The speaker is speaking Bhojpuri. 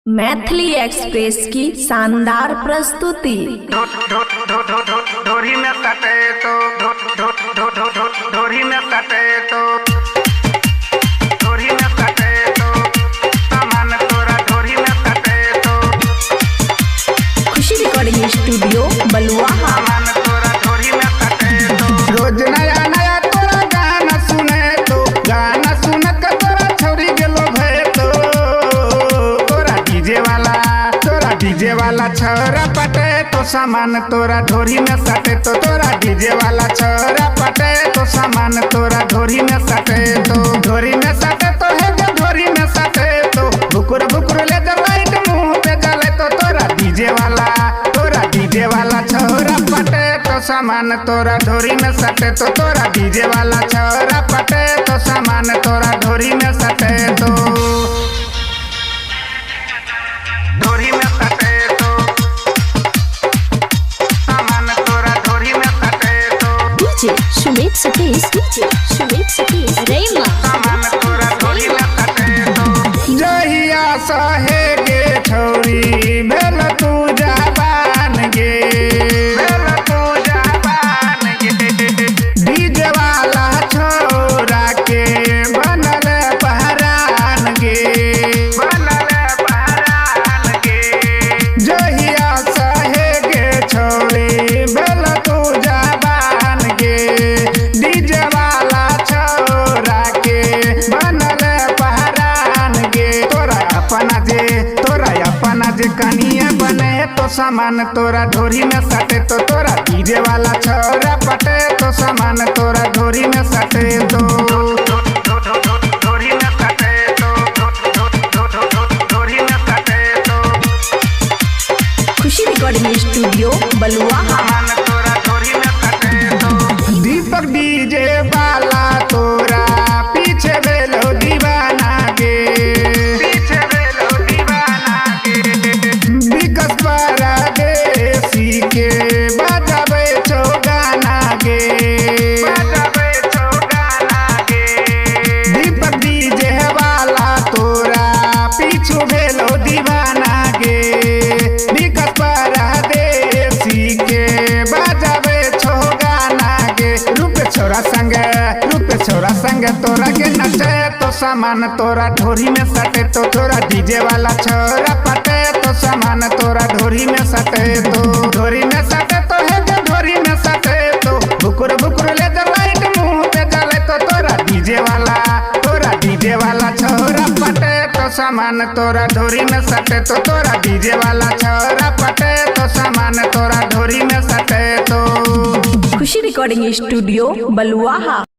मैथिली एक्सप्रेस की शानदार प्रस्तुति। ढोरी में सटे तो ढोरी में सटे तो ढोरी में सटे तो सामान तोरा ढोरी में सटे तो खुशी रिकॉर्डिंग स्टूडियो बलुआ। सामान तोरा ढोरी में सटे तो रोज नया नया तोरा गाना सुने तो गाना सुनत तोरा छोरी गेलो भे तो तोरा डीजे वाला छोरा पटे तो सामान तोरा ढोरी में सटे तो तोरा डीजे वाला छोरा पटे तो सामान तोरा ढोरी में सटे तो ढोरी में सटे तो है जो ढोरी में सटे तो भुकुर भुकुर ले जब लाइट मुंह पे जले तो तोरा डीजे वाला छोरा पटे तो सामान तोरा ढोरी में सटे तो तोरा डीजे वाला छोरा पटे तो सामान तोरा ढोरी में सटे तो ढोरी में सटे तो सामान तोरा ढोरी में सटे तो डीजे सुमित सतीश रेमा सामान तोरा ढोरी में सटे तो जहिया सहे गे छोरी भेल तू जबान गे डीजे वाला छोरा के बनल पहरान गे जहिया सहे गे छोरी भेल तू जबान गे डीजे वाला छोरा के बनल पहरान गे तोरा अपना जे कनिया बने तो सामान तोरा ढोरी में सटे तो तोरा डीजे वाला छोरा पटे तो सामान तोरा ढोरी में सटे तो ढोरी में सटे तो ढोरी में सटे तो खुशी रिकॉर्डिंग स्टूडियो बलुआ। सामान तोरा ढोरी में सटे तो दीपक डीजे वाला तोरा पीछे भेलो दीवाना गे विकास परदेसी के बजाबे छो गाना गे दीपक डीजे वाला तोरा पीछू भेलो दीवाना गे विकास परदेसी के बजाबे छो गाना गे रूप छोरा संग तोरा के नचे तो सामान तोरा ढोरी में सटे तो तोरा डीजे वाला छोरा पटे तो सामान तोरा ढोरी में सटे तो ढोरी में सटे तो है जो ढोरी में सटे तो भुकुर भुकुर ले जब लाइट मुंह पे जले तो तोरा डीजे वाला छोरा पटे तो सामान तोरा ढोरी में सटे तो तोरा डीजे वाला छोरा पटे तो सामान तोरा ढोरी में सटे तो खुशी रिकॉर्डिंग स्टूडियो बलुआ।